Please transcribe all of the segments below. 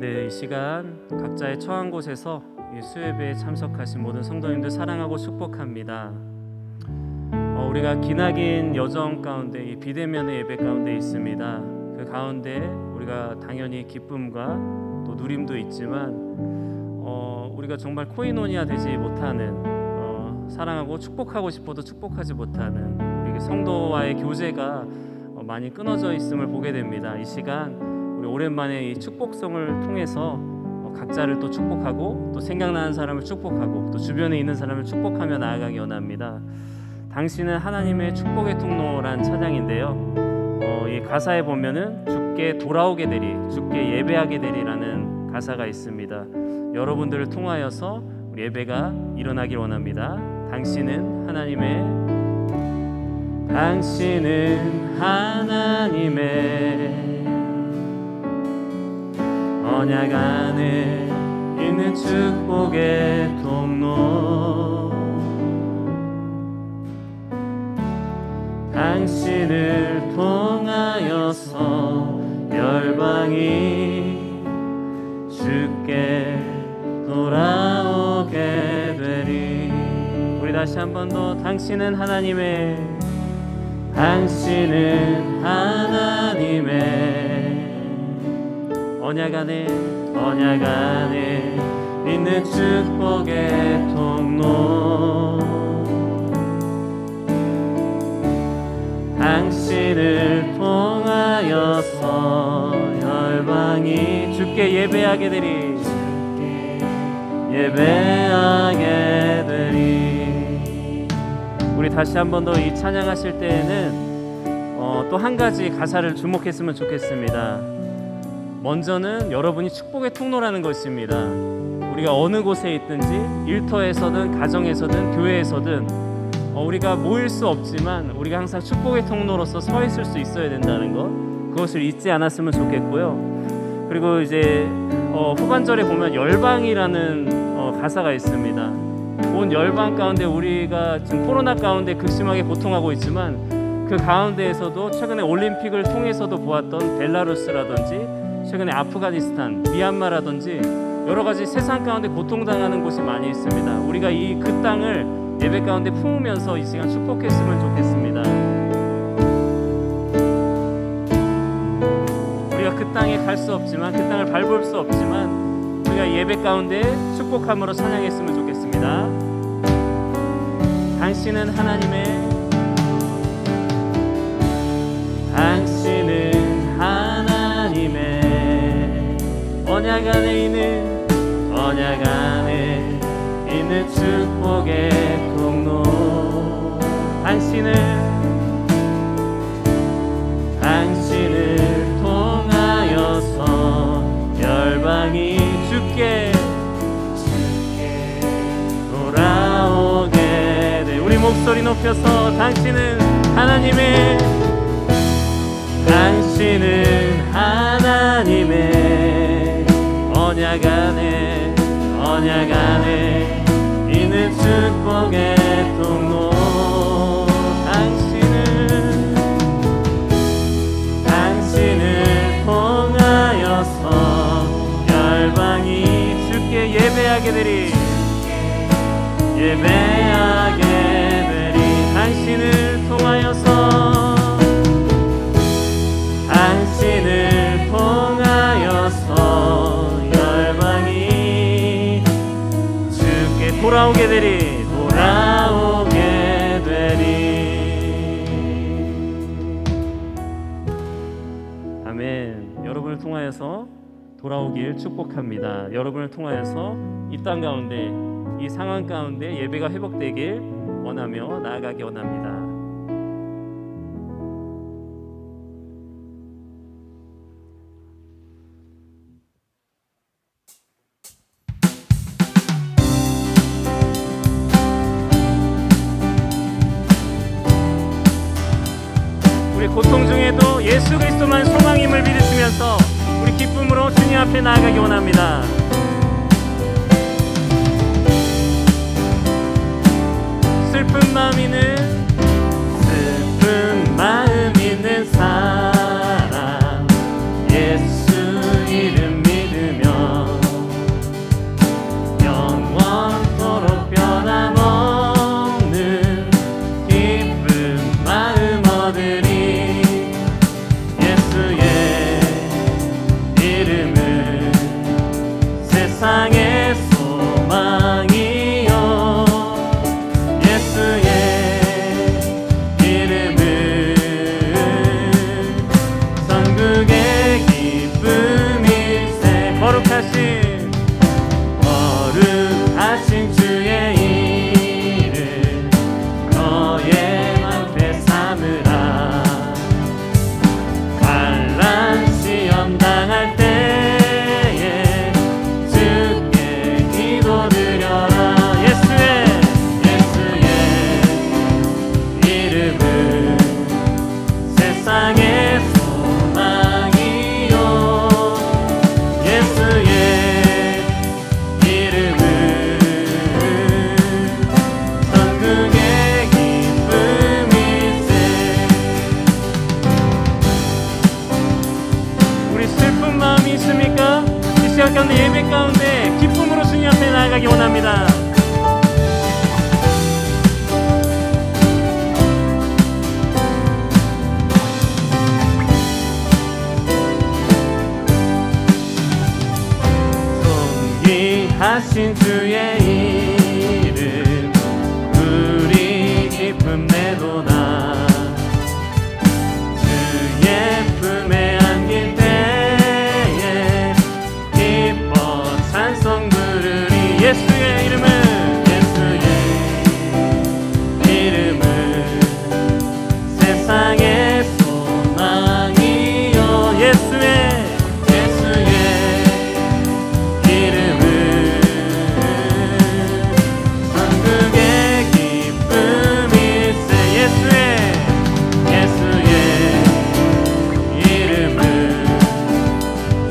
네, 이 시간 각자의 처한 곳에서 이 수예배에 참석하신 모든 성도님들 사랑하고 축복합니다. 우리가 기나긴 여정 가운데 이 비대면의 예배 가운데 있습니다. 그 가운데 우리가 당연히 기쁨과 또 누림도 있지만 우리가 정말 코이노니아 되지 못하는 사랑하고 축복하고 싶어도 축복하지 못하는 우리 성도와의 교제가 많이 끊어져 있음을 보게 됩니다. 이 시간 우리 오랜만에 이 축복성을 통해서 각자를 또 축복하고 또 생각나는 사람을 축복하고 또 주변에 있는 사람을 축복하며 나아가기 원합니다. 당신은 하나님의 축복의 통로란 찬양인데요. 이 가사에 보면은 주께 돌아오게 되리, 주께 예배하게 되리라는 가사가 있습니다. 여러분들을 통하여서 우리 예배가 일어나길 원합니다. 당신은 하나님의 언약 안에 있는 축복의 통로, 당신을 통하여서 열방이 주께 돌아오게 되리. 우리 다시 한 번 더. 당신은 하나님의 언약 안에 있는 축복의 통로, 당신을 통하여서 열방이 주께 예배하게 되리, 예배하게 되리. 우리 다시 한 번 더 이 찬양하실 때에는 또 한 가지 가사를 주목했으면 좋겠습니다. 먼저는 여러분이 축복의 통로라는 것입니다. 우리가 어느 곳에 있든지 일터에서든 가정에서든 교회에서든 우리가 모일 수 없지만 우리가 항상 축복의 통로로서 서 있을 수 있어야 된다는 것, 그것을 잊지 않았으면 좋겠고요. 그리고 이제 후반절에 보면 열방이라는 가사가 있습니다. 온 열방 가운데 우리가 지금 코로나 가운데 극심하게 고통하고 있지만 그 가운데에서도 최근에 올림픽을 통해서도 보았던 벨라루스라든지 최근에 아프가니스탄, 미얀마라든지 여러 가지 세상 가운데 고통당하는 곳이 많이 있습니다. 우리가 그 땅을 예배 가운데 품으면서 이 시간 축복했으면 좋겠습니다. 우리가 그 땅에 갈 수 없지만, 그 땅을 밟을 수 없지만 우리가 예배 가운데 축복함으로 찬양했으면 좋겠습니다. 당신은 하나님의 언약 안에 있는 축복의 통로, 당신을 통하여서 열방이 주께 돌아오게 돼. 우리 목소리 높여서 당신은 하나님의 언약 안에 있는 축복의 통로, 당신을 통하여서 열방이 주께 예배하게 되리, 당신을 통하여서 열방이 주께 돌아오게 되리. 아멘. 여러분을 통하여서 돌아오길 축복합니다. 여러분을 통하여서 이 땅 가운데, 이 상황 가운데 예배가 회복되길 원하며 나아가기 원합니다. 우리 고통 중에도 예수 그리스도만 소망임을 믿으시면서 우리 기쁨으로 주님 앞에 나아가기 원합니다. 슬픈 마음 있는 사람, 예수 이름 믿으며 나가기 원합니다. 하신 주의 이름 우리 기쁨 내도다. 주의 품에 안길 때에 기뻐 찬송 부르리. 예수의 이름은 세상의 소망이요. 예수의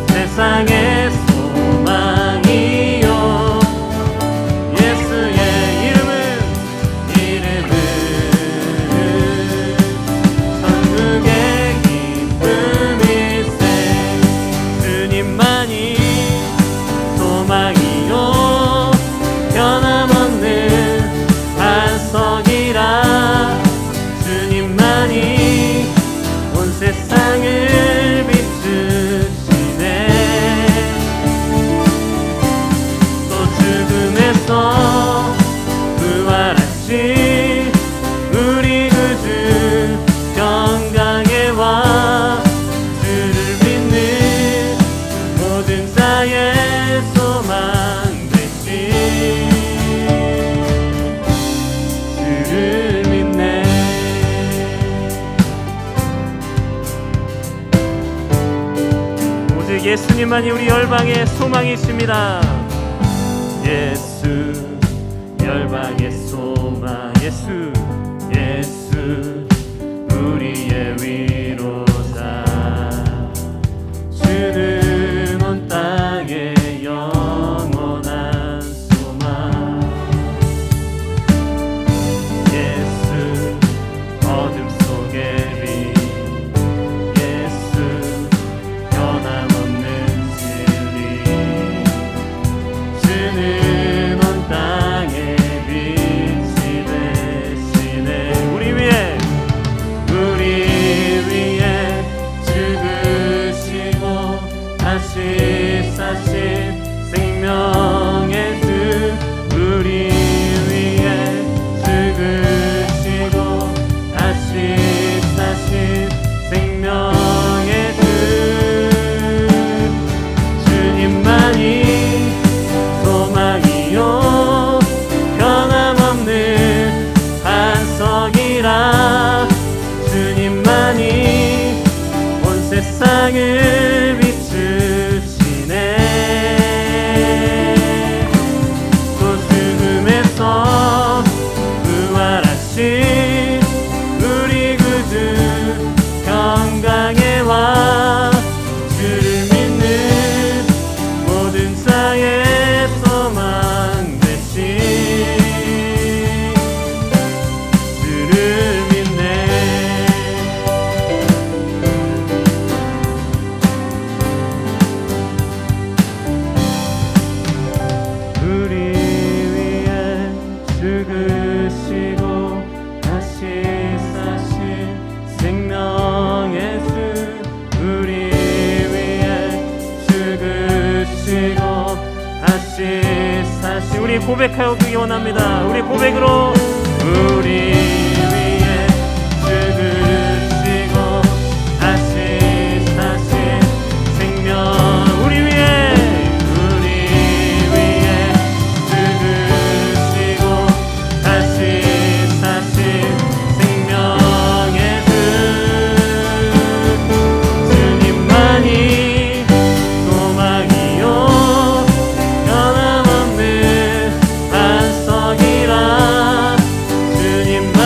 세상의 소망이요. 예수의 이름은 천국의 기쁨일세. 주님만이 소망이요 변함없는 반석이라. 주님만이 온 세상을 부활하신 우리 구주 평강에 와. 주를 믿는 모든 자의 소망 되신 주를 믿네. 오직 예수님만이 우리 열방의 소망이십니다. 예수 열방의 소망. 예수 우리의 위로자. 주는 온 땅의 영원한 소망. 예수 어둠 속의 빛. 예수 변함없는 진리. 주는 온 땅의 빛이 되시네. 우리 위에 죽으시고 다시 사신 생명의 주. 우리 위에 죽으시고 다시 사신 생명의 주. 주님만이 소망이요 변함없는 반석이라. 주님만이 온 세상을 비추시네. 또 죽음에서 부활하신 우리 구주 평강에 와. 주를 믿는 모든 자의 소망 되신 주를 믿네. 우리 위에 죽으시고 다시 사신 생명의 주. 우리 위에 죽으시고 다시 사신. 우리 고백하기 원합니다. 우리 고백으로 우리 위에 죽으시고 다시 사신 생명. 우리 위에 죽으시고 다시 사신 생명의 주. 주님만이 소망이요 변함없는 반석이라. 주님만이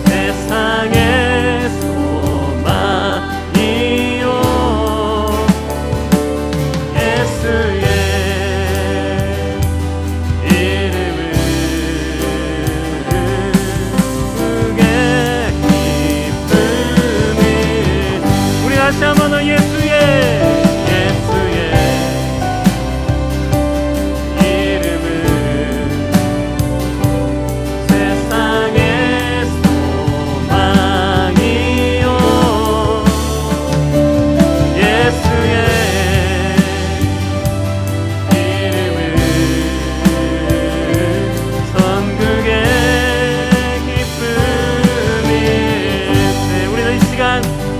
세상의 소망이요 예수의 이름을 그게 기쁨이 우리 다시 한번 예수의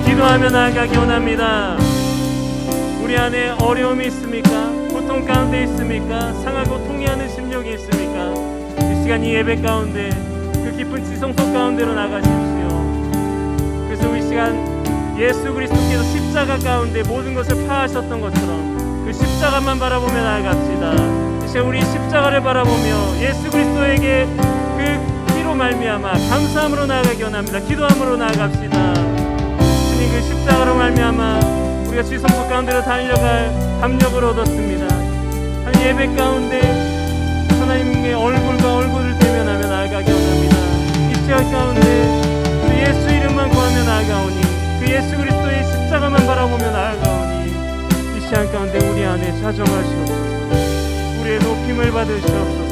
기도하며 나아가기 원합니다. 우리 안에 어려움이 있습니까? 고통 가운데 있습니까? 상하고 통해하는 심령이 있습니까? 이 시간 이 예배 가운데 그 깊은 지성소 가운데로 나가십시오. 그래서 이 시간 예수 그리스도께서 십자가 가운데 모든 것을 파하셨던 것처럼 그 십자가만 바라보며 나아갑시다. 이 시간 우리 십자가를 바라보며 예수 그리스도에게 그 피로 말미암아 감사함으로 나아가기 원합니다. 기도함으로 나아갑시다. 그 십자가로 말미암아 우리가 지성소 가운데로 달려갈 담력을 얻었습니다. 한 예배 가운데 하나님의 얼굴과 얼굴을 대면하며 나아가기 원합니다. 이 시간 가운데 그 예수 이름만 구하며 나아가오니 그 예수 그리스도의 십자가만 바라보며 나아가오니 이 시간 가운데 우리 안에 자정하시옵소서. 우리의 높임을 받으시옵소서.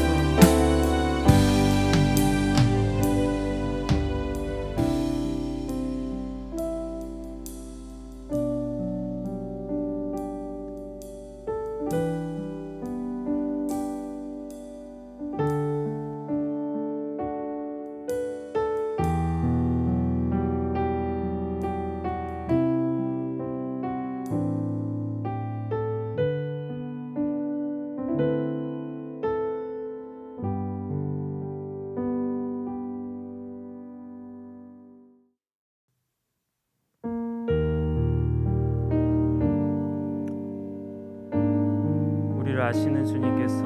아시는 주님께서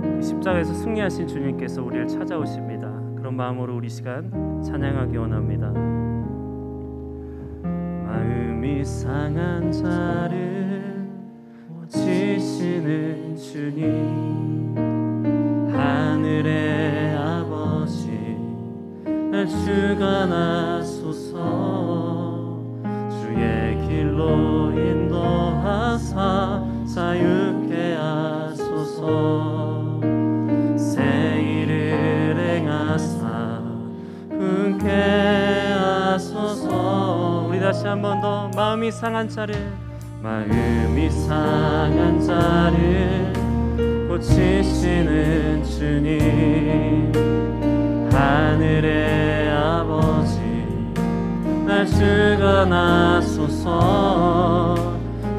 그 십자가에서 승리하신 주님께서 우리를 찾아오십니다. 그런 마음으로 우리 시간 찬양하기 원합니다. 마음이 상한 자를 고치시는 주님 하늘의 아버지 날 주관하소서 주의 길로 인도하사 자유케 하소서 새 일을 행하사 흔쾌 하소서 우리 다시 한 번 더 마음이 상한 자를 고치시는 주님 하늘의 아버지 날 주관하소서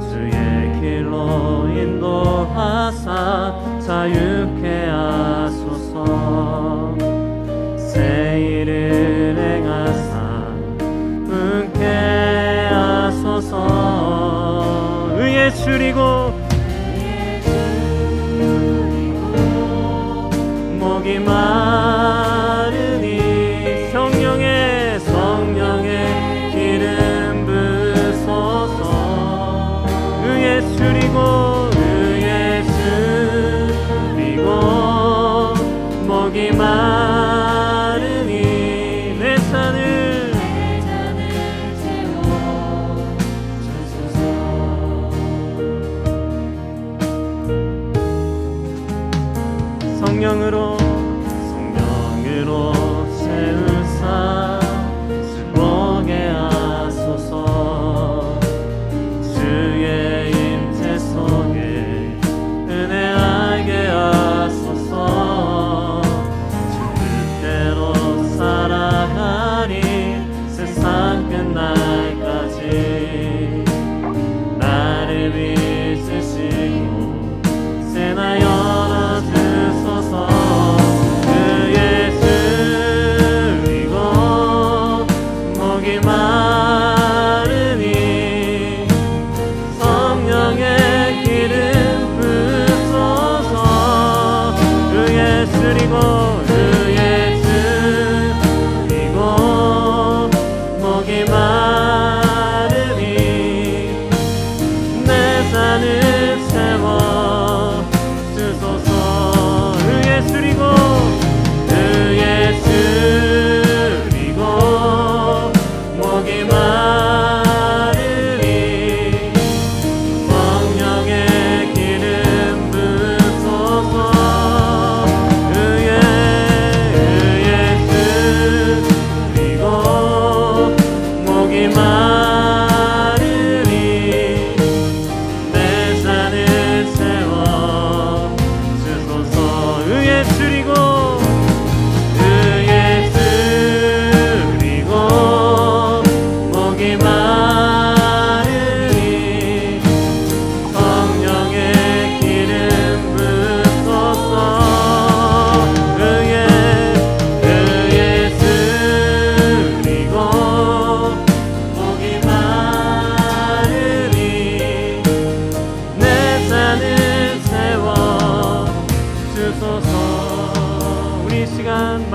주의 길로 인도하사 자유케 하소서 새 일을 행하사 흔쾌 하소서 의에 줄이고 목이 마르니 성령의 기름 부소서 의에 줄이고 목이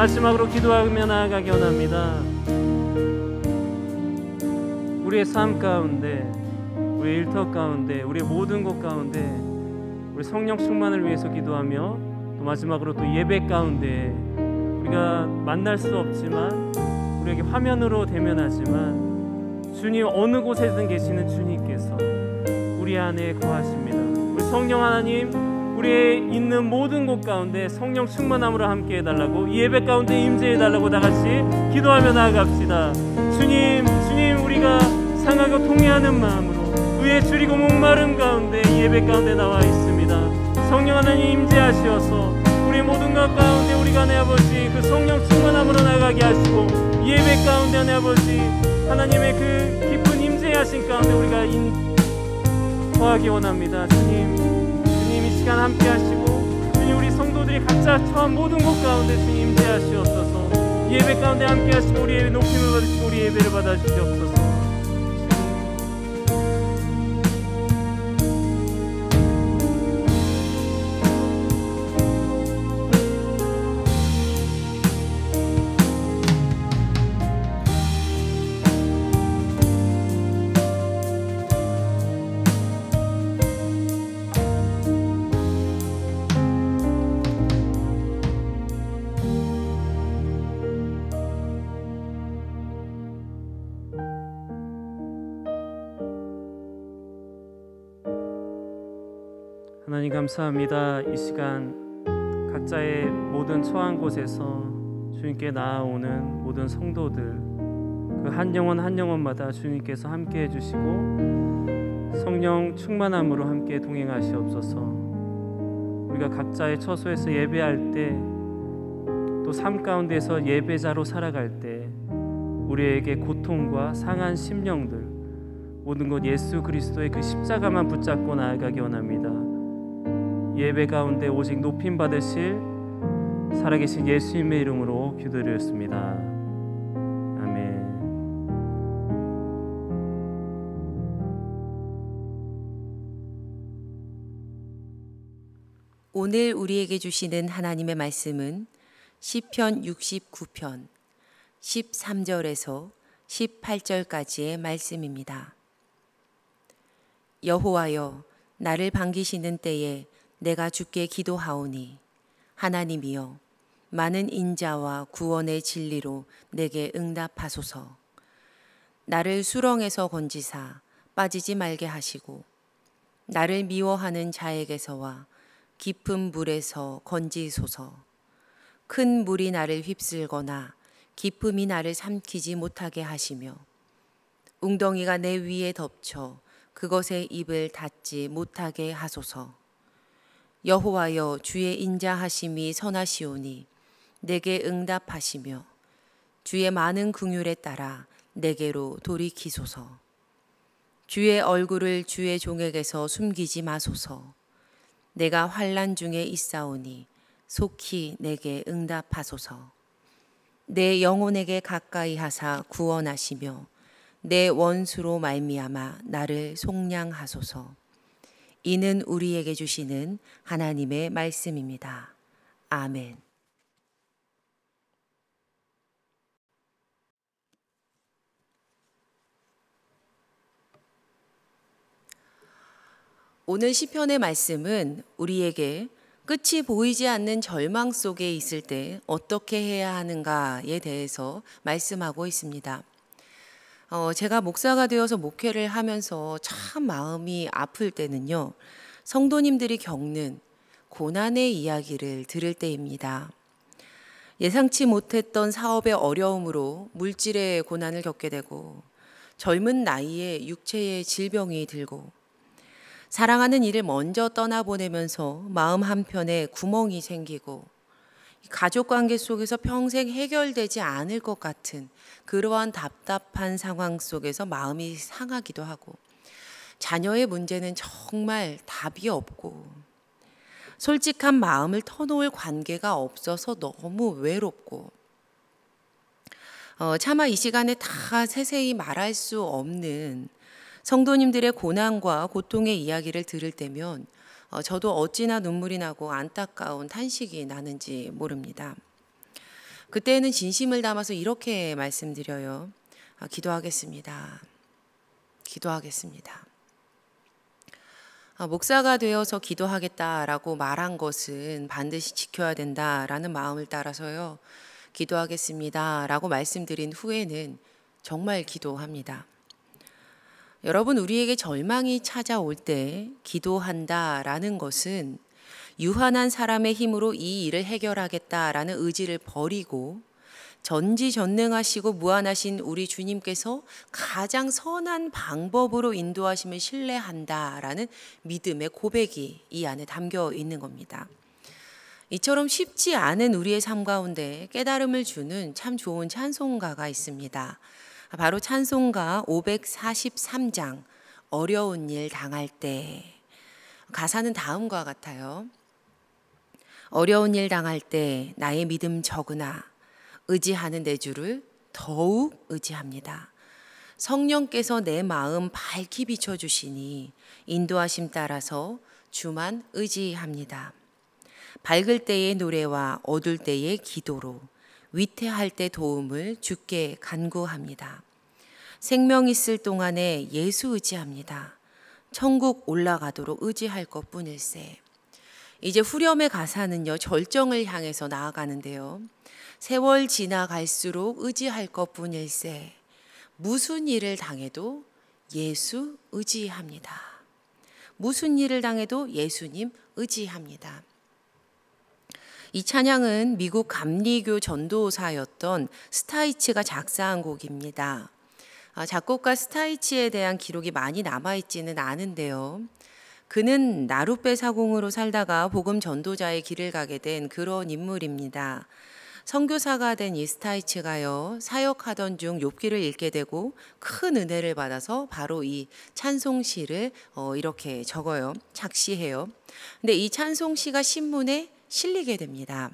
마지막으로 기도하며 나아가기 원합니다. 우리의 삶 가운데, 우리의 일터 가운데, 우리의 모든 것 가운데 우리 성령 충만을 위해서 기도하며, 또 마지막으로 또 예배 가운데 우리가 만날 수 없지만 우리에게 화면으로 대면하지만 주님 어느 곳에든 계시는 주님께서 우리 안에 거하십니다. 우리 성령 하나님, 우리의 있는 모든 곳 가운데 성령 충만함으로 함께 해달라고, 이 예배 가운데 임재해달라고 다 같이 기도하며 나아갑시다. 주님, 우리가 상하고 통회하는 마음으로 의에 줄이고 목마름 가운데 이 예배 가운데 나와 있습니다. 성령 하나님 임재하시어서 우리 모든 것 가운데 우리가 내 아버지 그 성령 충만함으로 나가게 하시고, 이 예배 가운데 내 아버지 하나님의 그 깊은 임재하신 가운데 우리가 거하기 원합니다. 주님 이 시간 함께 하시고, 주님 우리 성도들이 각자 처한 모든 곳 가운데 주님 임재하시옵소서. 예배 가운데 함께 하시고 우리의 높임을 받으시고 우리 예배를 받아주시옵소서. 하나님 감사합니다. 이 시간 각자의 모든 처한 곳에서 주님께 나아오는 모든 성도들, 그 한 영혼 한 영혼마다 주님께서 함께 해주시고 성령 충만함으로 함께 동행하시옵소서. 우리가 각자의 처소에서 예배할 때, 또 삶 가운데서 예배자로 살아갈 때 우리에게 고통과 상한 심령들 모든 것 예수 그리스도의 그 십자가만 붙잡고 나아가기 원합니다. 예배 가운데 오직 높임 받으실 살아계신 예수님의 이름으로 기도드렸습니다. 아멘. 오늘 우리에게 주시는 하나님의 말씀은 시편 69편 13절에서 18절까지의 말씀입니다. 여호와여, 나를 반기시는 때에 내가 주께 기도하오니, 하나님이여, 많은 인자와 구원의 진리로 내게 응답하소서. 나를 수렁에서 건지사 빠지지 말게 하시고, 나를 미워하는 자에게서와 깊은 물에서 건지소서. 큰 물이 나를 휩쓸거나 깊음이 나를 삼키지 못하게 하시며, 웅덩이가 내 위에 덮쳐 그것에 입을 닫지 못하게 하소서. 여호와여, 주의 인자하심이 선하시오니 내게 응답하시며, 주의 많은 긍휼에 따라 내게로 돌이키소서. 주의 얼굴을 주의 종에게서 숨기지 마소서. 내가 환난 중에 있사오니 속히 내게 응답하소서. 내 영혼에게 가까이 하사 구원하시며, 내 원수로 말미암아 나를 속량하소서. 이는 우리에게 주시는 하나님의 말씀입니다. 아멘. 오늘 시편의 말씀은 우리에게 끝이 보이지 않는 절망 속에 있을 때 어떻게 해야 하는가에 대해서 말씀하고 있습니다. 제가 목사가 되어서 목회를 하면서 참 마음이 아플 때는요, 성도님들이 겪는 고난의 이야기를 들을 때입니다. 예상치 못했던 사업의 어려움으로 물질의 고난을 겪게 되고, 젊은 나이에 육체의 질병이 들고, 사랑하는 이를 먼저 떠나보내면서 마음 한편에 구멍이 생기고, 가족관계 속에서 평생 해결되지 않을 것 같은 그러한 답답한 상황 속에서 마음이 상하기도 하고, 자녀의 문제는 정말 답이 없고, 솔직한 마음을 터놓을 관계가 없어서 너무 외롭고, 차마 이 시간에 다 세세히 말할 수 없는 성도님들의 고난과 고통의 이야기를 들을 때면 저도 어찌나 눈물이 나고 안타까운 탄식이 나는지 모릅니다. 그때는 진심을 담아서 이렇게 말씀드려요. 기도하겠습니다. 기도하겠습니다. 목사가 되어서 기도하겠다라고 말한 것은 반드시 지켜야 된다라는 마음을 따라서요. 기도하겠습니다라고 말씀드린 후에는 정말 기도합니다. 여러분, 우리에게 절망이 찾아올 때 기도한다라는 것은 유한한 사람의 힘으로 이 일을 해결하겠다라는 의지를 버리고 전지전능하시고 무한하신 우리 주님께서 가장 선한 방법으로 인도하심을 신뢰한다라는 믿음의 고백이 이 안에 담겨 있는 겁니다. 이처럼 쉽지 않은 우리의 삶 가운데 깨달음을 주는 참 좋은 찬송가가 있습니다. 바로 찬송가 543장 어려운 일 당할 때. 가사는 다음과 같아요. 어려운 일 당할 때 나의 믿음 적으나 의지하는 내 주를 더욱 의지합니다. 성령께서 내 마음 밝히 비춰주시니 인도하심 따라서 주만 의지합니다. 밝을 때의 노래와 어둘 때의 기도로 위태할 때 도움을 주께 간구합니다. 생명 있을 동안에 예수 의지합니다. 천국 올라가도록 의지할 것뿐일세. 이제 후렴의 가사는요, 절정을 향해서 나아가는데요. 세월 지나갈수록 의지할 것뿐일세. 무슨 일을 당해도 예수 의지합니다. 무슨 일을 당해도 예수님 의지합니다. 이 찬양은 미국 감리교 전도사였던 스타이치가 작사한 곡입니다. 작곡가 스타이치에 대한 기록이 많이 남아있지는 않은데요. 그는 나룻배 사공으로 살다가 복음 전도자의 길을 가게 된 그런 인물입니다. 선교사가 된 이 스타이치가요, 사역하던 중 욥기를 읽게 되고 큰 은혜를 받아서 바로 이 찬송시를 이렇게 적어요. 작시해요. 근데 이 찬송시가 신문에 실리게 됩니다.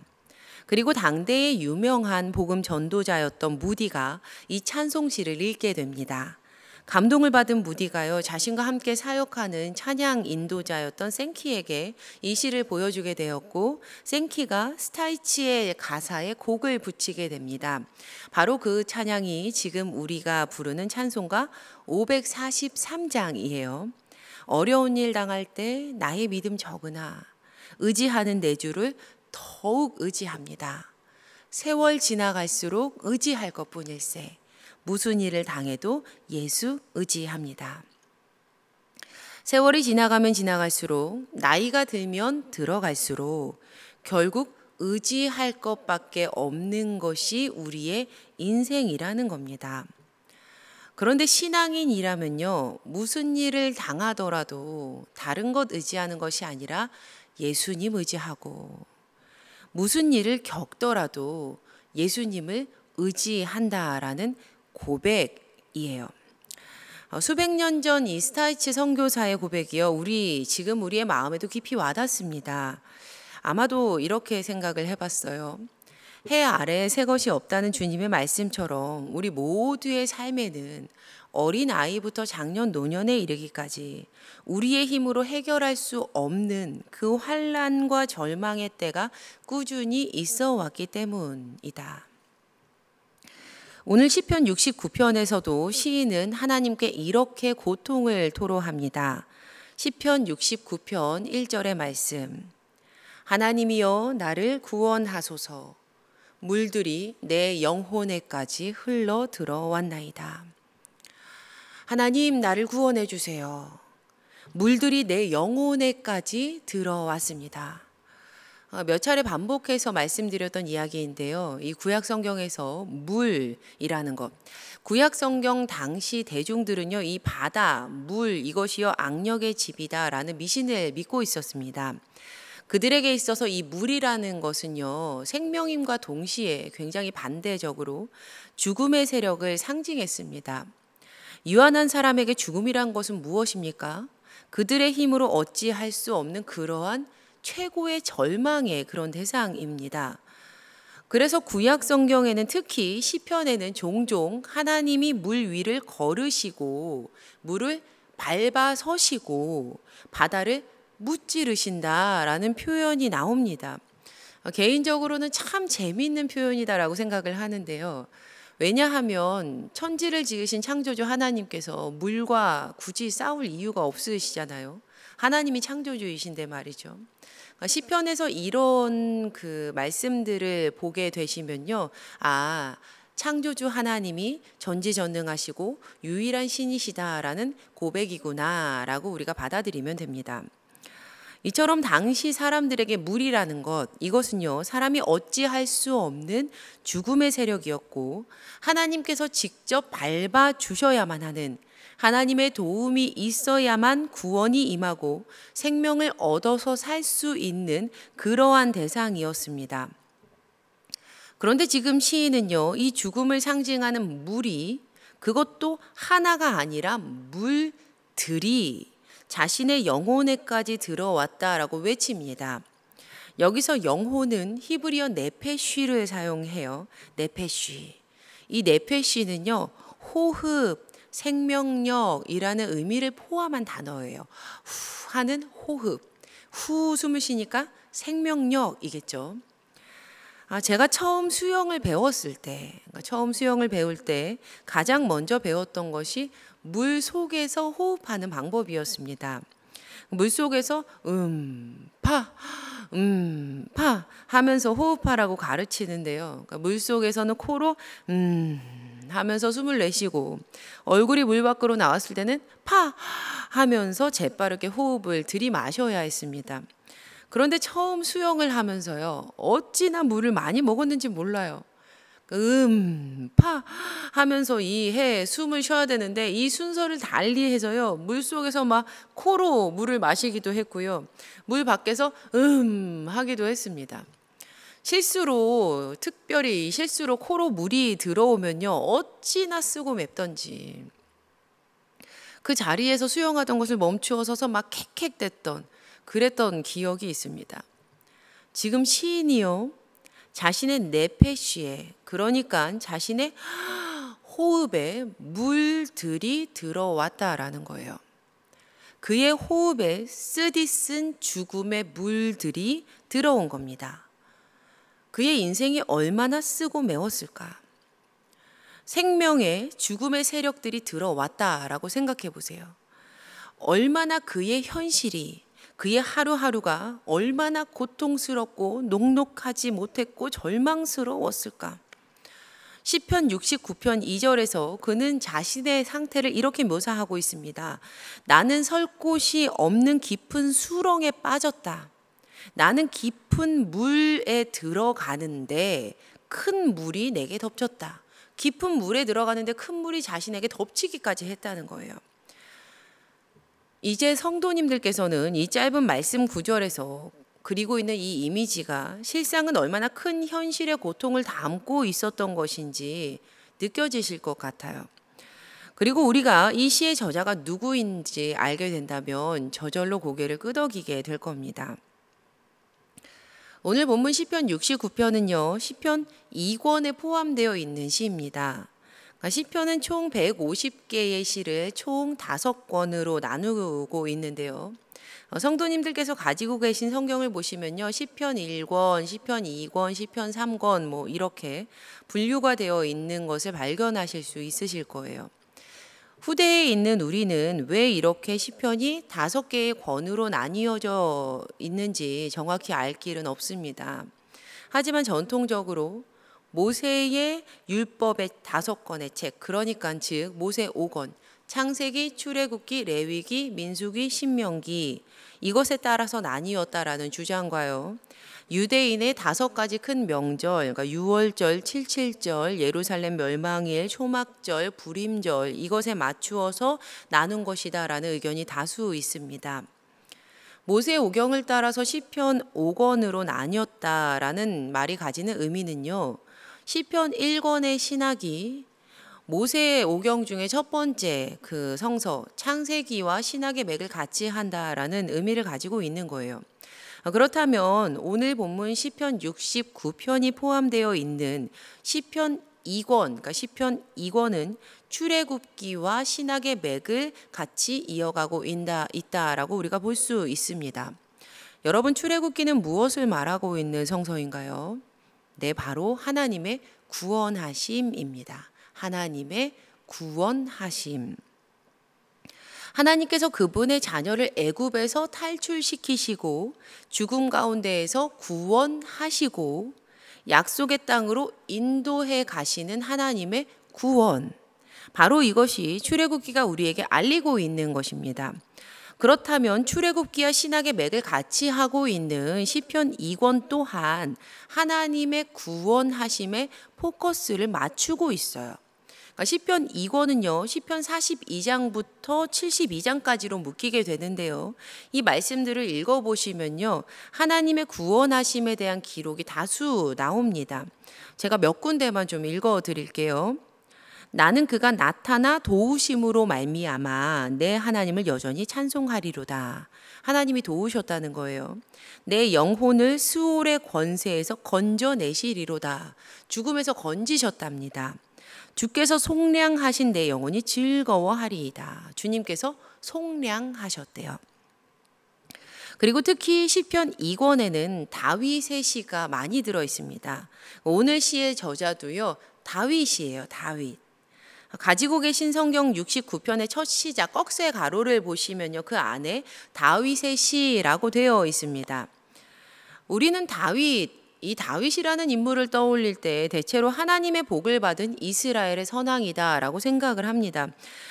그리고 당대의 유명한 복음 전도자였던 무디가 이 찬송시를 읽게 됩니다. 감동을 받은 무디가요, 자신과 함께 사역하는 찬양 인도자였던 생키에게 이 시를 보여주게 되었고, 생키가 스타이치의 가사에 곡을 붙이게 됩니다. 바로 그 찬양이 지금 우리가 부르는 찬송가 543장이에요. 어려운 일 당할 때 나의 믿음 적으나 의지하는 내 주를 더욱 의지합니다. 세월 지나갈수록 의지할 것뿐일세. 무슨 일을 당해도 예수 의지합니다. 세월이 지나가면 지나갈수록, 나이가 들면 들어갈수록 결국 의지할 것밖에 없는 것이 우리의 인생이라는 겁니다. 그런데 신앙인이라면요, 무슨 일을 당하더라도 다른 것 의지하는 것이 아니라 예수님 의지하고, 무슨 일을 겪더라도 예수님을 의지한다라는 고백이에요. 수백 년 전 이 스타이치 선교사의 고백이요, 지금 우리의 마음에도 깊이 와닿습니다. 아마도 이렇게 생각을 해봤어요. 해 아래에 새 것이 없다는 주님의 말씀처럼 우리 모두의 삶에는 어린 아이부터 장년 노년에 이르기까지 우리의 힘으로 해결할 수 없는 그 환난과 절망의 때가 꾸준히 있어 왔기 때문이다. 오늘 시편 69편에서도 시인은 하나님께 이렇게 고통을 토로합니다. 시편 69편 1절의 말씀. 하나님이여 나를 구원하소서. 물들이 내 영혼에까지 흘러 들어왔나이다. 하나님, 나를 구원해 주세요. 물들이 내 영혼에까지 들어왔습니다. 몇 차례 반복해서 말씀드렸던 이야기인데요. 이 구약 성경에서 물이라는 것, 구약 성경 당시 대중들은요, 이 바다, 물, 이것이요 악력의 집이다라는 미신을 믿고 있었습니다. 그들에게 있어서 이 물이라는 것은요, 생명임과 동시에 굉장히 반대적으로 죽음의 세력을 상징했습니다. 유한한 사람에게 죽음이란 것은 무엇입니까? 그들의 힘으로 어찌할 수 없는 그러한 최고의 절망의 그런 대상입니다. 그래서 구약 성경에는, 특히 시편에는 종종 하나님이 물 위를 걸으시고 물을 밟아 서시고 바다를 무찌르신다라는 표현이 나옵니다. 개인적으로는 참 재미있는 표현이다라고 생각을 하는데요. 왜냐하면 천지를 지으신 창조주 하나님께서 물과 굳이 싸울 이유가 없으시잖아요. 하나님이 창조주이신데 말이죠. 시편에서 이런 그 말씀들을 보게 되시면요. 창조주 하나님이 전지전능하시고 유일한 신이시다라는 고백이구나라고 우리가 받아들이면 됩니다. 이처럼 당시 사람들에게 물이라는 것, 이것은요, 사람이 어찌할 수 없는 죽음의 세력이었고, 하나님께서 직접 밟아 주셔야만 하는, 하나님의 도움이 있어야만 구원이 임하고 생명을 얻어서 살 수 있는 그러한 대상이었습니다. 그런데 지금 시인은요, 이 죽음을 상징하는 물이 그것도 하나가 아니라 물들이 자신의 영혼에까지 들어왔다라고 외칩니다. 여기서 영혼은 히브리어 네페쉬를 사용해요. 네페쉬. 이 네페쉬는요, 호흡, 생명력이라는 의미를 포함한 단어예요. 후 하는 호흡, 후 숨을 쉬니까 생명력이겠죠. 제가 처음 수영을 배웠을 때, 가장 먼저 배웠던 것이 물 속에서 호흡하는 방법이었습니다. 물 속에서 파 하면서 호흡하라고 가르치는데요. 그러니까 물 속에서는 코로 하면서 숨을 내쉬고, 얼굴이 물 밖으로 나왔을 때는 파 하면서 재빠르게 호흡을 들이마셔야 했습니다. 그런데 처음 수영을 하면서요, 어찌나 물을 많이 먹었는지 몰라요. 파 하면서 숨을 쉬어야 되는데, 이 순서를 달리해서요, 물 속에서 막 코로 물을 마시기도 했고요, 물 밖에서 하기도 했습니다. 특별히 실수로 코로 물이 들어오면요, 어찌나 쓰고 맵던지. 그 자리에서 수영하던 것을 멈추어 서서 막 그랬던 기억이 있습니다. 지금 시인이요, 자신의 네페쉬에, 그러니까 자신의 호흡에 물들이 들어왔다라는 거예요. 그의 호흡에 쓰디쓴 죽음의 물들이 들어온 겁니다. 그의 인생이 얼마나 쓰고 매웠을까? 생명에 죽음의 세력들이 들어왔다라고 생각해 보세요. 얼마나 그의 현실이, 그의 하루하루가 얼마나 고통스럽고 녹록하지 못했고 절망스러웠을까? 시편 69편 2절에서 그는 자신의 상태를 이렇게 묘사하고 있습니다. 나는 설 곳이 없는 깊은 수렁에 빠졌다. 나는 깊은 물에 들어가는데 큰 물이 내게 덮쳤다. 깊은 물에 들어가는데 큰 물이 자신에게 덮치기까지 했다는 거예요. 이제 성도님들께서는 이 짧은 말씀 구절에서 그리고 있는 이 이미지가 실상은 얼마나 큰 현실의 고통을 담고 있었던 것인지 느껴지실 것 같아요. 그리고 우리가 이 시의 저자가 누구인지 알게 된다면 저절로 고개를 끄덕이게 될 겁니다. 오늘 본문 시편 69편은요, 시편 2권에 포함되어 있는 시입니다. 시편은 총 150개의 시를 총 5권으로 나누고 있는데요. 성도님들께서 가지고 계신 성경을 보시면요, 시편 1권, 시편 2권, 시편 3권 이렇게 분류가 되어 있는 것을 발견하실 수 있으실 거예요. 후대에 있는 우리는 왜 이렇게 시편이 5개의 권으로 나뉘어져 있는지 정확히 알 길은 없습니다. 하지만 전통적으로 모세의 율법의 5권의 책, 그러니까 즉 모세 5권, 창세기, 출애굽기, 레위기, 민수기, 신명기, 이것에 따라서 나뉘었다라는 주장과요, 유대인의 5가지 큰 명절, 그러니까 유월절, 칠칠절, 예루살렘 멸망일, 초막절, 불임절, 이것에 맞추어서 나눈 것이다라는 의견이 다수 있습니다. 모세 오경을 따라서 시편 5권으로 나뉘었다라는 말이 가지는 의미는요, 시편 1권의 신학이 모세의 오경 중에 첫 번째 그 성서 창세기와 신학의 맥을 같이 한다라는 의미를 가지고 있는 거예요. 그렇다면 오늘 본문 시편 69편이 포함되어 있는 시편 2권, 그러니까 시편 2권은 출애굽기와 신학의 맥을 같이 이어가고 있다라고 우리가 볼 수 있습니다. 여러분, 출애굽기는 무엇을 말하고 있는 성서인가요? 네, 바로 하나님의 구원하심입니다. 하나님의 구원하심. 하나님께서 그분의 자녀를 애굽에서 탈출시키시고 죽음 가운데에서 구원하시고 약속의 땅으로 인도해 가시는 하나님의 구원. 바로 이것이 출애굽기가 우리에게 알리고 있는 것입니다. 그렇다면 출애굽기와 신약의 맥을 같이 하고 있는 시편 2권 또한 하나님의 구원하심에 포커스를 맞추고 있어요. 그러니까 시편 2권은요, 시편 42장부터 72장까지로 묶이게 되는데요. 이 말씀들을 읽어보시면요, 하나님의 구원하심에 대한 기록이 다수 나옵니다. 제가 몇 군데만 좀 읽어드릴게요. 나는 그가 나타나 도우심으로 말미암아 내 하나님을 여전히 찬송하리로다. 하나님이 도우셨다는 거예요. 내 영혼을 스올의 권세에서 건져내시리로다. 죽음에서 건지셨답니다. 주께서 속량하신 내 영혼이 즐거워하리이다. 주님께서 속량하셨대요. 그리고 특히 시편 2권에는 다윗의 시가 많이 들어 있습니다. 오늘 시의 저자도요, 다윗이에요. 다윗. 가지고 계신 성경 69편의 첫 시작 꺽쇠 가로를 보시면요, 그 안에 다윗의 시라고 되어 있습니다. 우리는 이 다윗이라는 인물을 떠올릴 때 대체로 하나님의 복을 받은 이스라엘의 선왕이다라고 생각을 합니다.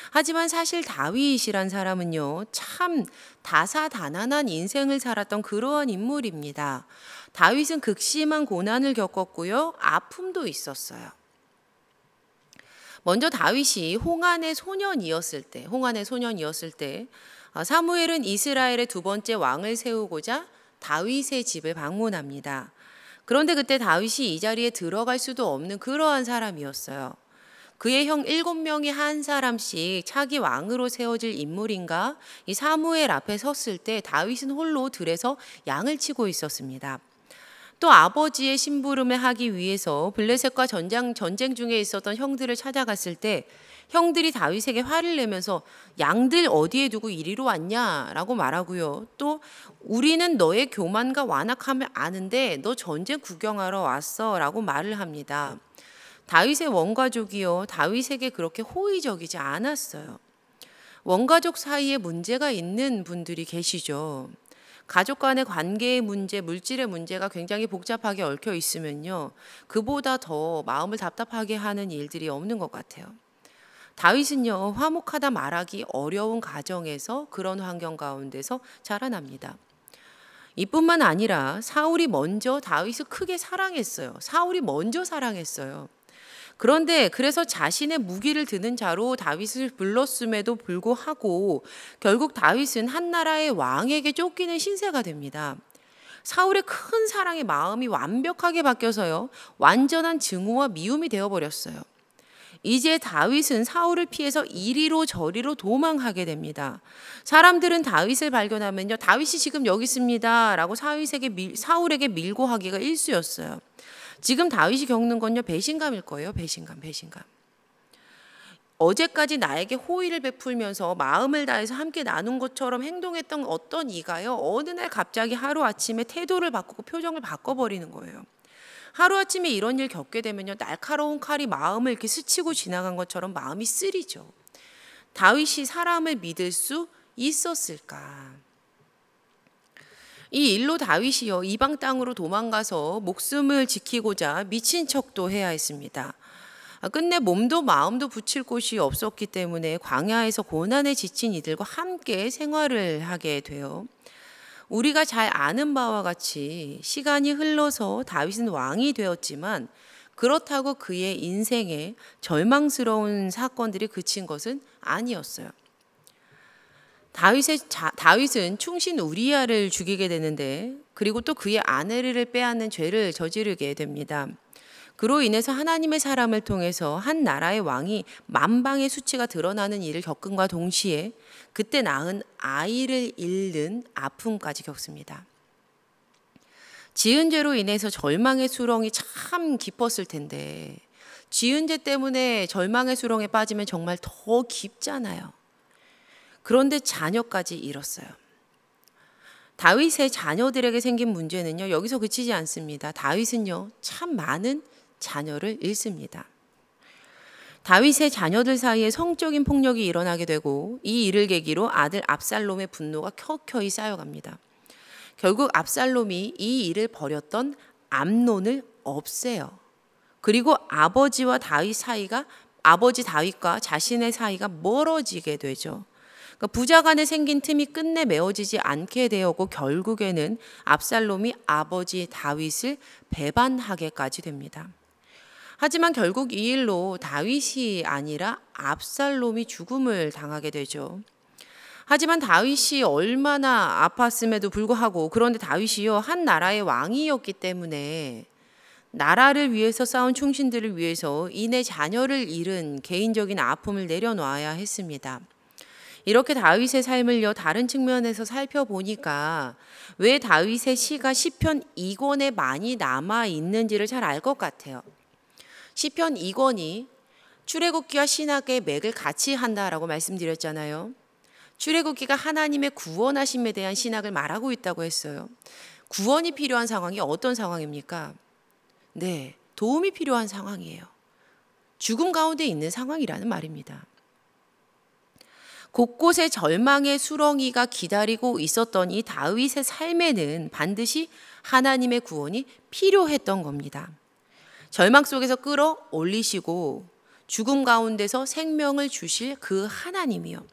하지만 사실 다윗이란 사람은요, 참 다사다난한 인생을 살았던 그러한 인물입니다. 다윗은 극심한 고난을 겪었고요, 아픔도 있었어요. 먼저 다윗이 홍한의 소년이었을 때 사무엘은 이스라엘의 두 번째 왕을 세우고자 다윗의 집을 방문합니다. 그런데 그때 다윗이 이 자리에 들어갈 수도 없는 그러한 사람이었어요. 그의 형 7명이 한 사람씩 차기 왕으로 세워질 인물인가? 이 사무엘 앞에 섰을 때 다윗은 홀로 들에서 양을 치고 있었습니다. 또 아버지의 심부름을 하기 위해서 블레셋과 전쟁 중에 있었던 형들을 찾아갔을 때 형들이 다윗에게 화를 내면서 양들 어디에 두고 이리로 왔냐라고 말하고요. 또 우리는 너의 교만과 완악함을 아는데 너 전쟁 구경하러 왔어라고 말을 합니다. 다윗의 원가족이요, 다윗에게 그렇게 호의적이지 않았어요. 원가족 사이에 문제가 있는 분들이 계시죠. 가족 간의 관계의 문제, 물질의 문제가 굉장히 복잡하게 얽혀 있으면요, 그보다 더 마음을 답답하게 하는 일들이 없는 것 같아요. 다윗은요, 화목하다 말하기 어려운 가정에서 그런 환경 가운데서 자라납니다. 이뿐만 아니라 사울이 먼저 다윗을 크게 사랑했어요. 그런데 그래서 자신의 무기를 드는 자로 다윗을 불렀음에도 불구하고 결국 다윗은 한 나라의 왕에게 쫓기는 신세가 됩니다. 사울의 큰 사랑의 마음이 완벽하게 바뀌어서요, 완전한 증오와 미움이 되어버렸어요. 이제 다윗은 사울을 피해서 이리로 저리로 도망하게 됩니다. 사람들은 다윗을 발견하면요, 다윗이 지금 여기 있습니다 라고 사울에게 밀고 하기가 일쑤였어요. 지금 다윗이 겪는 건요, 배신감일 거예요. 배신감. 어제까지 나에게 호의를 베풀면서 마음을 다해서 함께 나눈 것처럼 행동했던 어떤 이가요, 어느 날 갑자기 하루아침에 태도를 바꾸고 표정을 바꿔버리는 거예요. 하루아침에 이런 일 겪게 되면요, 날카로운 칼이 마음을 이렇게 스치고 지나간 것처럼 마음이 쓰리죠. 다윗이 사람을 믿을 수 있었을까? 이 일로 다윗이요, 이방 땅으로 도망가서 목숨을 지키고자 미친 척도 해야 했습니다. 끝내 몸도 마음도 붙일 곳이 없었기 때문에 광야에서 고난에 지친 이들과 함께 생활을 하게 돼요. 우리가 잘 아는 바와 같이 시간이 흘러서 다윗은 왕이 되었지만 그렇다고 그의 인생에 절망스러운 사건들이 그친 것은 아니었어요. 다윗은 충신 우리아를 죽이게 되는데, 그리고 또 그의 아내를 빼앗는 죄를 저지르게 됩니다. 그로 인해서 하나님의 사람을 통해서 한 나라의 왕이 만방의 수치가 드러나는 일을 겪음과 동시에 그때 낳은 아이를 잃는 아픔까지 겪습니다. 지은 죄로 인해서 절망의 수렁이 참 깊었을 텐데, 지은 죄 때문에 절망의 수렁에 빠지면 정말 더 깊잖아요. 그런데 자녀까지 잃었어요. 다윗의 자녀들에게 생긴 문제는요, 여기서 그치지 않습니다. 다윗은요, 참 많은 자녀를 잃습니다. 다윗의 자녀들 사이에 성적인 폭력이 일어나게 되고 이 일을 계기로 아들 압살롬의 분노가 켜켜이 쌓여갑니다. 결국 압살롬이 이 일을 벌였던 암논을 없애요. 그리고 아버지 다윗과 자신의 사이가 멀어지게 되죠. 그러니까 부자 간에 생긴 틈이 끝내 메워지지 않게 되었고 결국에는 압살롬이 아버지 다윗을 배반하게까지 됩니다. 하지만 결국 이 일로 다윗이 아니라 압살롬이 죽음을 당하게 되죠. 하지만 다윗이 얼마나 아팠음에도 불구하고 그런데 다윗이요 한 나라의 왕이었기 때문에 나라를 위해서 싸운 충신들을 위해서 이내 자녀를 잃은 개인적인 아픔을 내려놔야 했습니다. 이렇게 다윗의 삶을요 다른 측면에서 살펴보니까 왜 다윗의 시가 시편 2권에 많이 남아 있는지를 잘 알 것 같아요. 시편 2권이 출애굽기와 신학의 맥을 같이 한다라고 말씀드렸잖아요. 출애굽기가 하나님의 구원하심에 대한 신학을 말하고 있다고 했어요. 구원이 필요한 상황이 어떤 상황입니까? 네, 도움이 필요한 상황이에요. 죽음 가운데 있는 상황이라는 말입니다. 곳곳에 절망의 수렁이가 기다리고 있었던 이 다윗의 삶에는 반드시 하나님의 구원이 필요했던 겁니다. 절망 속에서 끌어올리시고 죽음 가운데서 생명을 주실 그 하나님이요.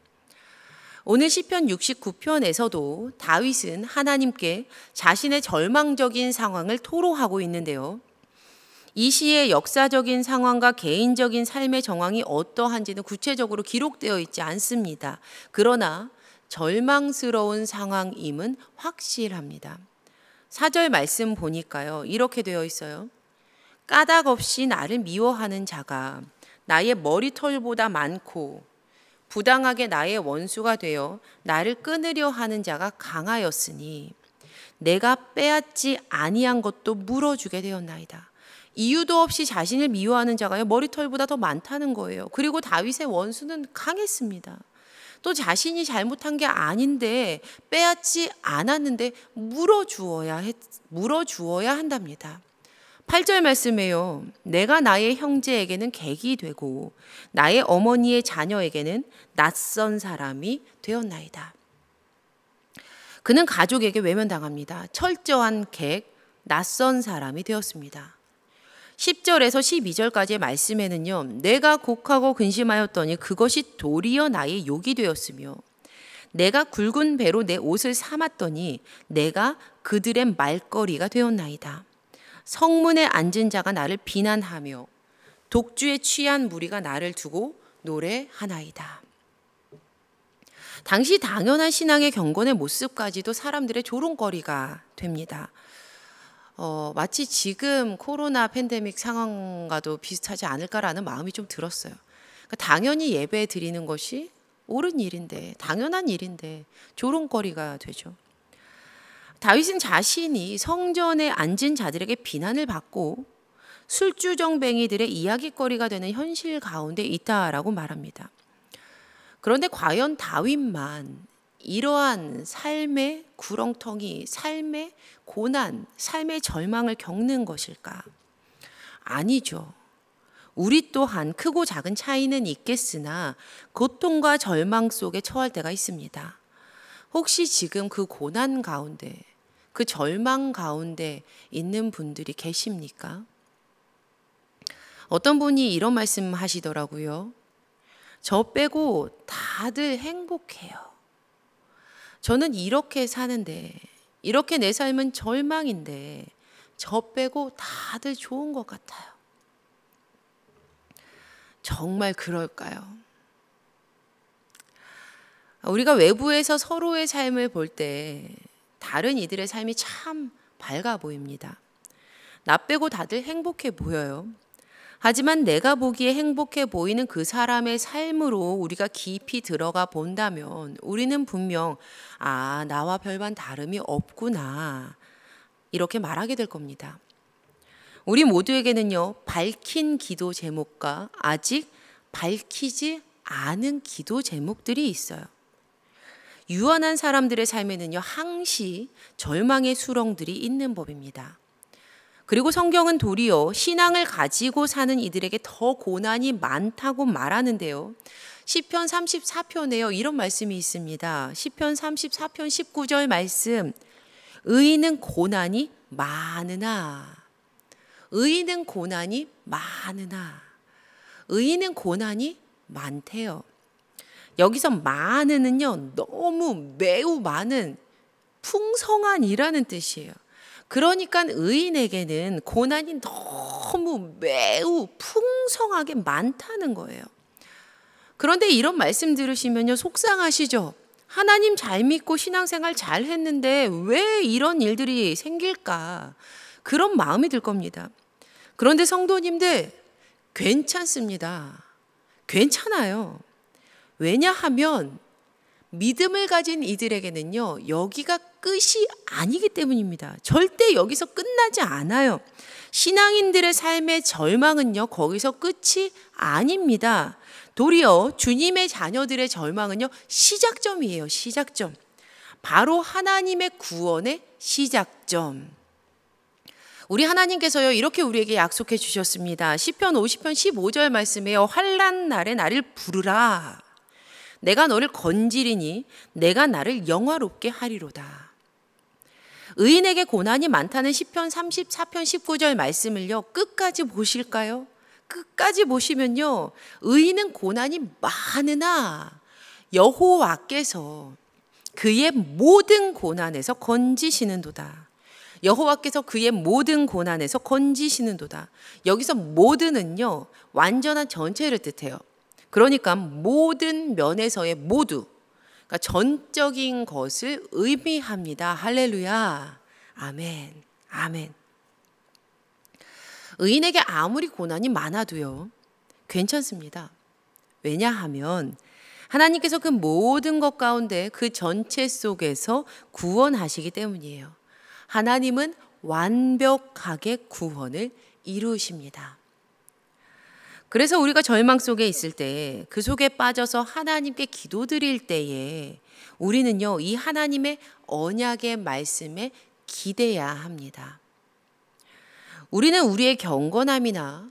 오늘 시편 69편에서도 다윗은 하나님께 자신의 절망적인 상황을 토로하고 있는데요. 이 시의 역사적인 상황과 개인적인 삶의 정황이 어떠한지는 구체적으로 기록되어 있지 않습니다. 그러나 절망스러운 상황임은 확실합니다. 4절 말씀 보니까요. 이렇게 되어 있어요. 까닭 없이 나를 미워하는 자가 나의 머리털보다 많고 부당하게 나의 원수가 되어 나를 끊으려 하는 자가 강하였으니 내가 빼앗지 아니한 것도 물어주게 되었나이다. 이유도 없이 자신을 미워하는 자가 머리털보다 더 많다는 거예요. 그리고 다윗의 원수는 강했습니다. 또 자신이 잘못한 게 아닌데 빼앗지 않았는데 물어주어야 한답니다. 8절 말씀에요. 내가 나의 형제에게는 객이 되고 나의 어머니의 자녀에게는 낯선 사람이 되었나이다. 그는 가족에게 외면당합니다. 철저한 객, 낯선 사람이 되었습니다. 10절에서 12절까지의 말씀에는요. 내가 곡하고 근심하였더니 그것이 도리어 나의 욕이 되었으며 내가 굵은 배로 내 옷을 삼았더니 내가 그들의 말거리가 되었나이다. 성문에 앉은 자가 나를 비난하며 독주에 취한 무리가 나를 두고 노래하나이다. 당시 당연한 신앙의 경건의 모습까지도 사람들의 조롱거리가 됩니다. 마치 지금 코로나 팬데믹 상황과도 비슷하지 않을까라는 마음이 좀 들었어요. 그러니까 당연히 예배 드리는 것이 옳은 일인데, 당연한 일인데 조롱거리가 되죠. 다윗은 자신이 성전에 앉은 자들에게 비난을 받고 술주정뱅이들의 이야기거리가 되는 현실 가운데 있다라고 말합니다. 그런데 과연 다윗만 이러한 삶의 구렁텅이, 삶의 고난, 삶의 절망을 겪는 것일까? 아니죠. 우리 또한 크고 작은 차이는 있겠으나 고통과 절망 속에 처할 때가 있습니다. 혹시 지금 그 고난 가운데, 그 절망 가운데 있는 분들이 계십니까? 어떤 분이 이런 말씀 하시더라고요. 저 빼고 다들 행복해요. 저는 이렇게 사는데, 이렇게 내 삶은 절망인데 저 빼고 다들 좋은 것 같아요. 정말 그럴까요? 우리가 외부에서 서로의 삶을 볼 때 다른 이들의 삶이 참 밝아 보입니다. 나 빼고 다들 행복해 보여요. 하지만 내가 보기에 행복해 보이는 그 사람의 삶으로 우리가 깊이 들어가 본다면 우리는 분명 나와 별반 다름이 없구나 이렇게 말하게 될 겁니다. 우리 모두에게는요 밝힌 기도 제목과 아직 밝히지 않은 기도 제목들이 있어요. 유한한 사람들의 삶에는요, 항시 절망의 수렁들이 있는 법입니다. 그리고 성경은 도리어 신앙을 가지고 사는 이들에게 더 고난이 많다고 말하는데요. 시편 34편에요, 이런 말씀이 있습니다. 시편 34편 19절 말씀. 의인은 고난이 많으나, 의인은 고난이 많으나, 의인은 고난이 많대요. 여기서 많은은요, 너무 매우 많은, 풍성한이라는 뜻이에요. 그러니까 의인에게는 고난이 너무 매우 풍성하게 많다는 거예요. 그런데 이런 말씀 들으시면요, 속상하시죠? 하나님 잘 믿고 신앙생활 잘 했는데 왜 이런 일들이 생길까? 그런 마음이 들 겁니다. 그런데 성도님들, 괜찮습니다. 괜찮아요. 왜냐하면 믿음을 가진 이들에게는요, 여기가 끝이 아니기 때문입니다. 절대 여기서 끝나지 않아요. 신앙인들의 삶의 절망은요, 거기서 끝이 아닙니다. 도리어 주님의 자녀들의 절망은요, 시작점이에요. 시작점. 바로 하나님의 구원의 시작점. 우리 하나님께서요, 이렇게 우리에게 약속해 주셨습니다. 시편 50편 15절 말씀에요. 환난 날에 나를 부르라. 내가 너를 건지리니 내가 나를 영화롭게 하리로다. 의인에게 고난이 많다는 시편 34편 19절 말씀을요, 끝까지 보실까요? 끝까지 보시면요, 의인은 고난이 많으나 여호와께서 그의 모든 고난에서 건지시는도다. 여호와께서 그의 모든 고난에서 건지시는도다. 여기서 모든은요, 완전한 전체를 뜻해요. 그러니까 모든 면에서의 모두, 그러니까 전적인 것을 의미합니다. 할렐루야. 아멘. 아멘. 의인에게 아무리 고난이 많아도요, 괜찮습니다. 왜냐하면 하나님께서 그 모든 것 가운데 그 전체 속에서 구원하시기 때문이에요. 하나님은 완벽하게 구원을 이루십니다. 그래서 우리가 절망 속에 있을 때, 그 속에 빠져서 하나님께 기도드릴 때에 우리는요, 이 하나님의 언약의 말씀에 기대야 합니다. 우리는 우리의 경건함이나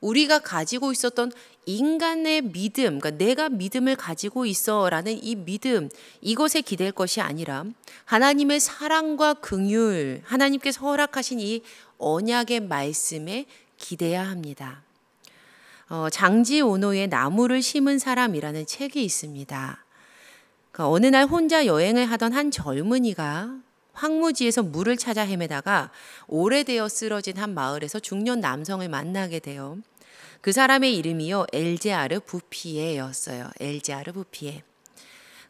우리가 가지고 있었던 인간의 믿음, 그러니까 내가 믿음을 가지고 있어라는 이 믿음, 이것에 기댈 것이 아니라 하나님의 사랑과 긍휼, 하나님께서 허락하신 이 언약의 말씀에 기대야 합니다. 장지 오노의 나무를 심은 사람이라는 책이 있습니다. 그러니까 어느 날 혼자 여행을 하던 한 젊은이가 황무지에서 물을 찾아 헤매다가 오래되어 쓰러진 한 마을에서 중년 남성을 만나게 돼요. 그 사람의 이름이요, 엘제아르 부피에였어요. 엘제아르 부피에.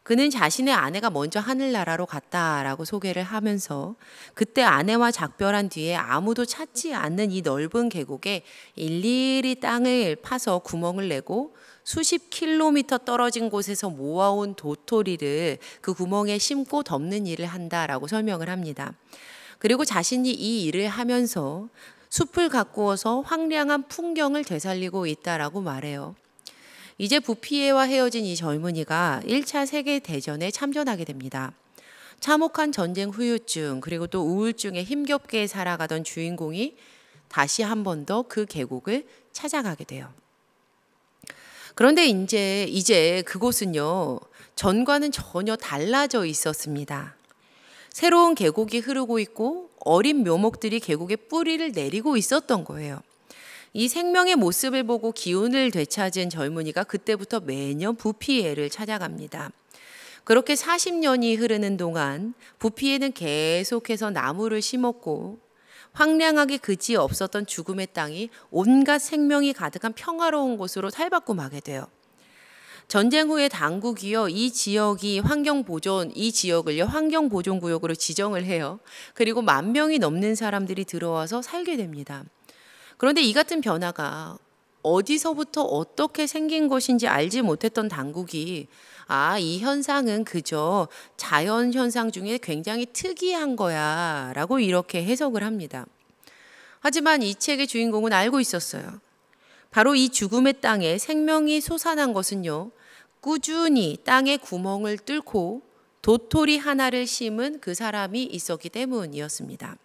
그는 자신의 아내가 먼저 하늘나라로 갔다라고 소개를 하면서 그때 아내와 작별한 뒤에 아무도 찾지 않는 이 넓은 계곡에 일일이 땅을 파서 구멍을 내고 수십 킬로미터 떨어진 곳에서 모아온 도토리를 그 구멍에 심고 덮는 일을 한다라고 설명을 합니다. 그리고 자신이 이 일을 하면서 숲을 가꾸어서 황량한 풍경을 되살리고 있다라고 말해요. 이제 부피에와 헤어진 이 젊은이가 1차 세계대전에 참전하게 됩니다. 참혹한 전쟁 후유증, 그리고 또 우울증에 힘겹게 살아가던 주인공이 다시 한 번 더 그 계곡을 찾아가게 돼요. 그런데 이제 그곳은요, 전과는 전혀 달라져 있었습니다. 새로운 계곡이 흐르고 있고 어린 묘목들이 계곡에 뿌리를 내리고 있었던 거예요. 이 생명의 모습을 보고 기운을 되찾은 젊은이가 그때부터 매년 부피에를 찾아갑니다. 그렇게 40년이 흐르는 동안 부피에는 계속해서 나무를 심었고 황량하게 그지 없었던 죽음의 땅이 온갖 생명이 가득한 평화로운 곳으로 탈바꿈하게 돼요. 전쟁 후에 당국이요, 이 지역을요, 환경보존구역으로 지정을 해요. 그리고 10,000명이 넘는 사람들이 들어와서 살게 됩니다. 그런데 이 같은 변화가 어디서부터 어떻게 생긴 것인지 알지 못했던 당국이 이 현상은 그저 자연 현상 중에 굉장히 특이한 거야 라고 이렇게 해석을 합니다. 하지만 이 책의 주인공은 알고 있었어요. 바로 이 죽음의 땅에 생명이 솟아난 것은요, 꾸준히 땅에 구멍을 뚫고 도토리 하나를 심은 그 사람이 있었기 때문이었습니다.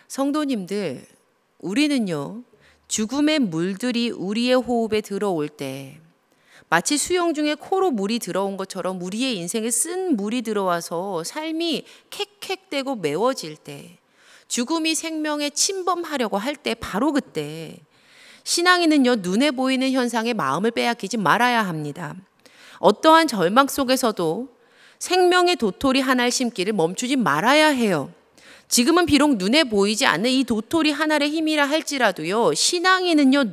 성도님들, 우리는요, 죽음의 물들이 우리의 호흡에 들어올 때 마치 수영 중에 코로 물이 들어온 것처럼 우리의 인생에 쓴 물이 들어와서 삶이 캑캑대고 매워질 때, 죽음이 생명에 침범하려고 할 때, 바로 그때 신앙인은요, 눈에 보이는 현상에 마음을 빼앗기지 말아야 합니다. 어떠한 절망 속에서도 생명의 도토리 하나를 심기를 멈추지 말아야 해요. 지금은 비록 눈에 보이지 않는 이 도토리 하나의 힘이라 할지라도요, 신앙인은요,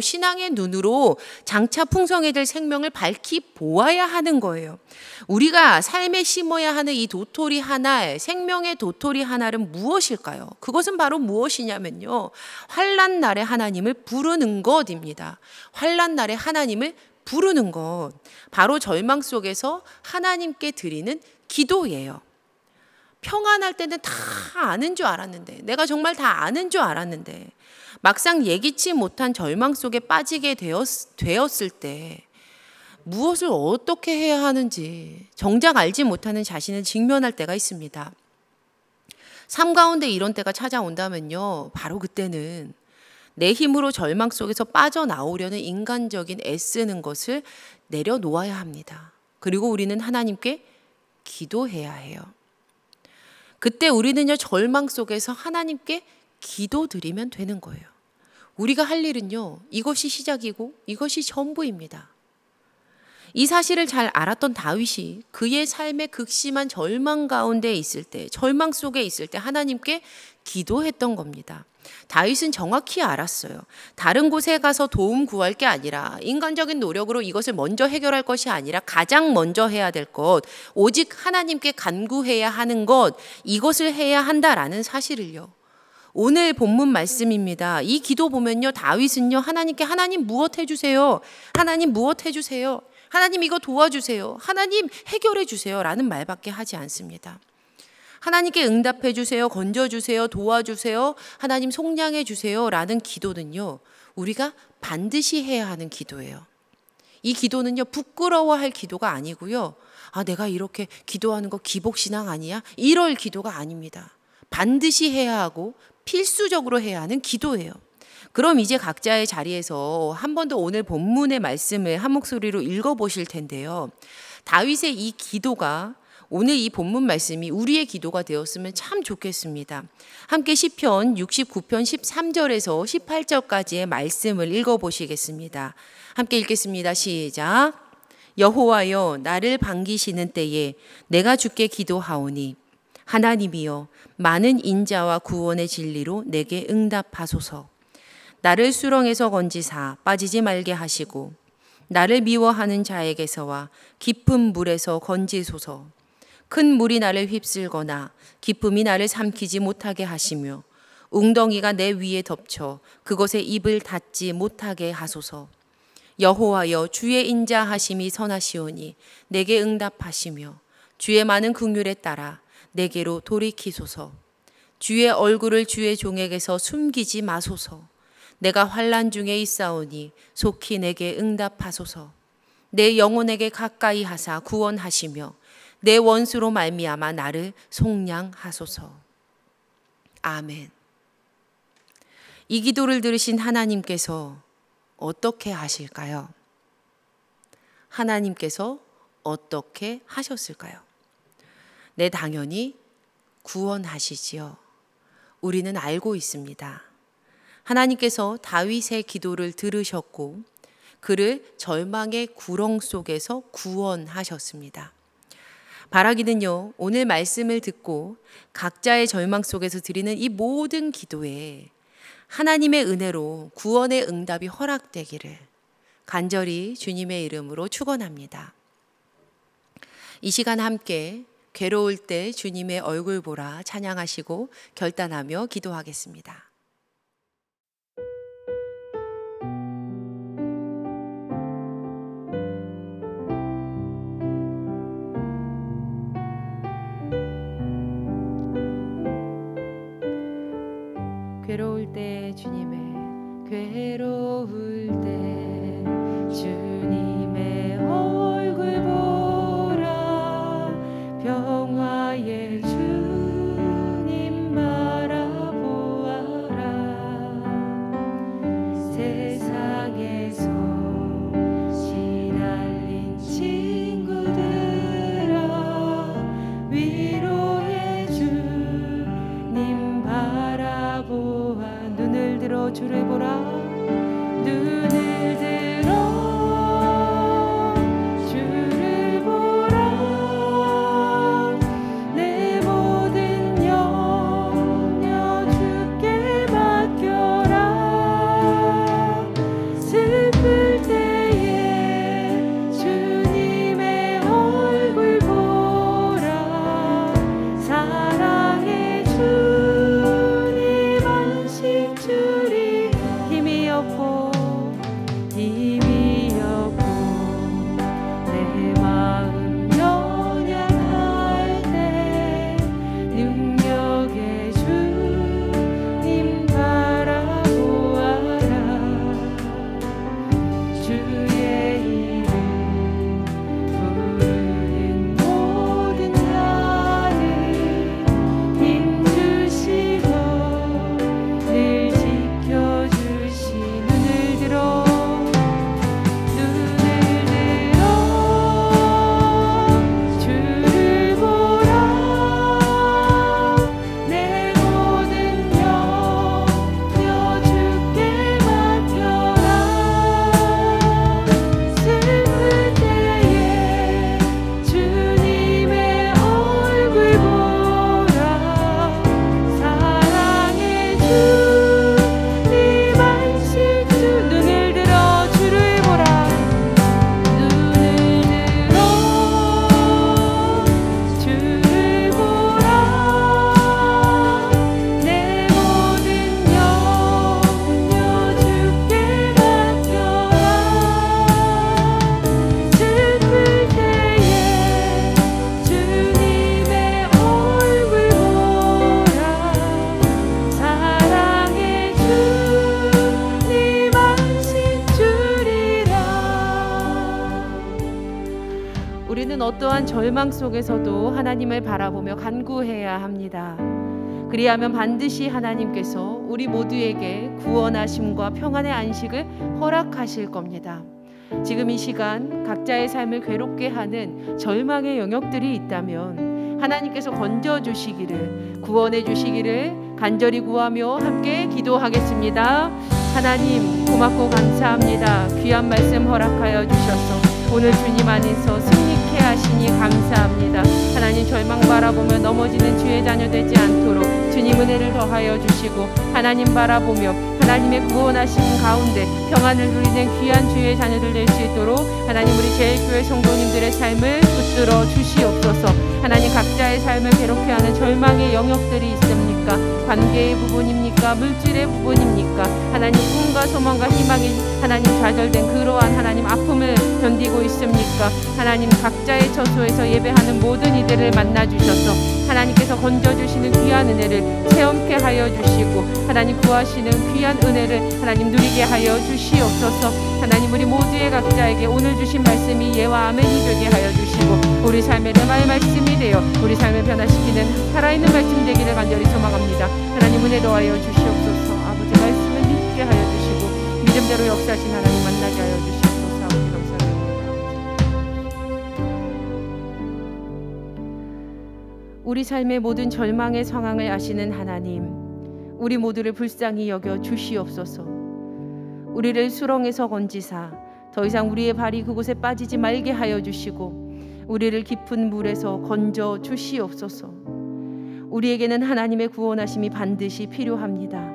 신앙의 눈으로 장차 풍성해질 생명을 밝히 보아야 하는 거예요. 우리가 삶에 심어야 하는 이 도토리 하나, 생명의 도토리 하나는 무엇일까요? 그것은 바로 무엇이냐면요, 환난 날에 하나님을 부르는 것입니다. 환난 날에 하나님을 부르는 것, 바로 절망 속에서 하나님께 드리는 기도예요. 평안할 때는 다 아는 줄 알았는데, 내가 정말 다 아는 줄 알았는데, 막상 예기치 못한 절망 속에 빠지게 되었을 때 무엇을 어떻게 해야 하는지 정작 알지 못하는 자신을 직면할 때가 있습니다. 삶 가운데 이런 때가 찾아온다면요, 바로 그때는 내 힘으로 절망 속에서 빠져나오려는 인간적인 애쓰는 것을 내려놓아야 합니다. 그리고 우리는 하나님께 기도해야 해요. 그때 우리는요, 절망 속에서 하나님께 기도드리면 되는 거예요. 우리가 할 일은요, 이것이 시작이고 이것이 전부입니다. 이 사실을 잘 알았던 다윗이 그의 삶의 극심한 절망 가운데 있을 때, 절망 속에 있을 때 하나님께 기도했던 겁니다. 다윗은 정확히 알았어요. 다른 곳에 가서 도움 구할 게 아니라, 인간적인 노력으로 이것을 먼저 해결할 것이 아니라 가장 먼저 해야 될 것, 오직 하나님께 간구해야 하는 것, 이것을 해야 한다라는 사실을요, 오늘 본문 말씀입니다. 이 기도 보면요, 다윗은요, 하나님께 하나님 무엇 해주세요? 하나님 무엇 해주세요? 하나님 이거 도와주세요. 하나님 해결해 주세요. 라는 말밖에 하지 않습니다. 하나님께 응답해 주세요. 건져 주세요. 도와주세요. 하나님 속량해 주세요. 라는 기도는요, 우리가 반드시 해야 하는 기도예요. 이 기도는요, 부끄러워할 기도가 아니고요, 아, 내가 이렇게 기도하는 거 기복신앙 아니야? 이럴 기도가 아닙니다. 반드시 해야 하고 필수적으로 해야 하는 기도예요. 그럼 이제 각자의 자리에서 한 번 더 오늘 본문의 말씀을 한 목소리로 읽어보실 텐데요, 다윗의 이 기도가, 오늘 이 본문 말씀이 우리의 기도가 되었으면 참 좋겠습니다. 함께 시편 69편 13절에서 18절까지의 말씀을 읽어보시겠습니다. 함께 읽겠습니다. 시작. 여호와여, 나를 반기시는 때에 내가 주께 기도하오니 하나님이여, 많은 인자와 구원의 진리로 내게 응답하소서. 나를 수렁에서 건지사 빠지지 말게 하시고 나를 미워하는 자에게서와 깊은 물에서 건지소서. 큰 물이 나를 휩쓸거나 기쁨이 나를 삼키지 못하게 하시며 웅덩이가 내 위에 덮쳐 그곳에 입을 닫지 못하게 하소서. 여호와여, 주의 인자하심이 선하시오니 내게 응답하시며 주의 많은 긍휼에 따라 내게로 돌이키소서. 주의 얼굴을 주의 종에게서 숨기지 마소서. 내가 환난 중에 있사오니 속히 내게 응답하소서. 내 영혼에게 가까이 하사 구원하시며 내 원수로 말미암아 나를 속량하소서. 아멘. 이 기도를 들으신 하나님께서 어떻게 하실까요? 하나님께서 어떻게 하셨을까요? 네, 당연히 구원하시지요. 우리는 알고 있습니다. 하나님께서 다윗의 기도를 들으셨고 그를 절망의 구렁 속에서 구원하셨습니다. 바라기는요, 오늘 말씀을 듣고 각자의 절망 속에서 드리는 이 모든 기도에 하나님의 은혜로 구원의 응답이 허락되기를 간절히 주님의 이름으로 축원합니다. 이 시간 함께 괴로울 때 주님의 얼굴 보라 찬양하시고 결단하며 기도하겠습니다. 괴로울 때 주님의 괴로울 때 주님의 얼굴 보라 우리는 어떠한 절망 속에서도 하나님을 바라보며 간구해야 합니다. 그리하면 반드시 하나님께서 우리 모두에게 구원하심과 평안의 안식을 허락하실 겁니다. 지금 이 시간 각자의 삶을 괴롭게 하는 절망의 영역들이 있다면 하나님께서 건져주시기를, 구원해주시기를 간절히 구하며 함께 기도하겠습니다. 하나님 고맙고 감사합니다. 귀한 말씀 허락하여 주셔서 오늘 주님 안에서 승리케 하시니 감사합니다. 하나님 절망 바라보며 넘어지는 주의 자녀 되지 않도록 주님 은혜를 더하여 주시고, 하나님 바라보며 하나님의 구원하심 가운데 평안을 누리는 귀한 주의 자녀들 될 수 있도록 하나님 우리 제일교회 성도님들의 삶을 붙들어 주시옵소서. 하나님 각자의 삶을 괴롭게 하는 절망의 영역들이 있습니까? 관계의 부분입니까? 물질의 부분입니까? 하나님 꿈과 소망과 희망이 하나님 좌절된 그러한 하나님 아픔을 견디고 있습니까? 하나님 각자의 처소에서 예배하는 모든 이들을 만나 주셔서 하나님께서 건져주시는 귀한 은혜를 체험케 하여 주시고, 하나님 구하시는 귀한 은혜를 하나님 누리게 하여 주시옵소서. 하나님 우리 모두의 각자에게 오늘 주신 말씀이 예와 아멘이 되게 하여 주시고, 우리 삶의 르마의 말씀이 되어 우리 삶을 변화시키는 살아있는 말씀 되기를 간절히 소망합니다. 하나님 은혜 더하여 주시옵소서. 아버지 말씀을 믿게 하여 주시고 믿음대로 역사하신 하나님 만나게 하여 주시옵소서. 아버지 감사드립니다. 우리 삶의 모든 절망의 상황을 아시는 하나님, 우리 모두를 불쌍히 여겨 주시옵소서. 우리를 수렁에서 건지사 더 이상 우리의 발이 그곳에 빠지지 말게 하여 주시고, 우리를 깊은 물에서 건져 주시옵소서. 우리에게는 하나님의 구원하심이 반드시 필요합니다.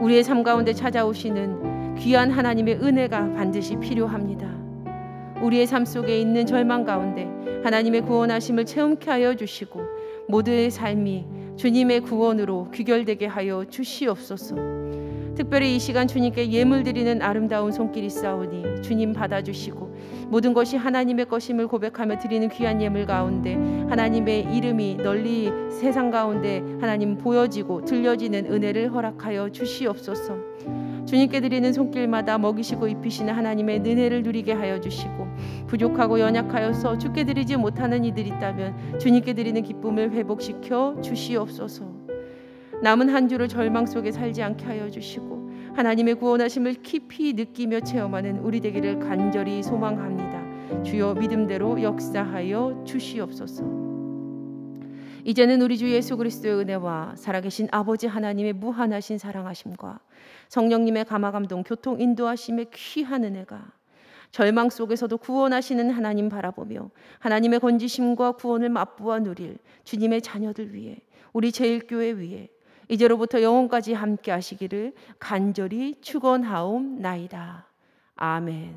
우리의 삶 가운데 찾아오시는 귀한 하나님의 은혜가 반드시 필요합니다. 우리의 삶 속에 있는 절망 가운데 하나님의 구원하심을 체험케 하여 주시고, 모두의 삶이 주님의 구원으로 귀결되게 하여 주시옵소서. 특별히 이 시간 주님께 예물 드리는 아름다운 손길이 있사오니 주님 받아주시고, 모든 것이 하나님의 것임을 고백하며 드리는 귀한 예물 가운데 하나님의 이름이 널리 세상 가운데 하나님 보여지고 들려지는 은혜를 허락하여 주시옵소서. 주님께 드리는 손길마다 먹이시고 입히시는 하나님의 은혜를 누리게 하여 주시고, 부족하고 연약하여서 주께 드리지 못하는 이들이 있다면 주님께 드리는 기쁨을 회복시켜 주시옵소서. 남은 한 주를 절망 속에 살지 않게 하여 주시고, 하나님의 구원하심을 깊이 느끼며 체험하는 우리 되기를 간절히 소망합니다. 주여 믿음대로 역사하여 주시옵소서. 이제는 우리 주 예수 그리스도의 은혜와 살아계신 아버지 하나님의 무한하신 사랑하심과 성령님의 감화감동 교통 인도하심의 귀한 은혜가 절망 속에서도 구원하시는 하나님 바라보며 하나님의 건지심과 구원을 맛보아 누릴 주님의 자녀들 위해, 우리 제일교회 위해 이제로부터 영원까지 함께 하시기를 간절히 축원하옵나이다. 아멘.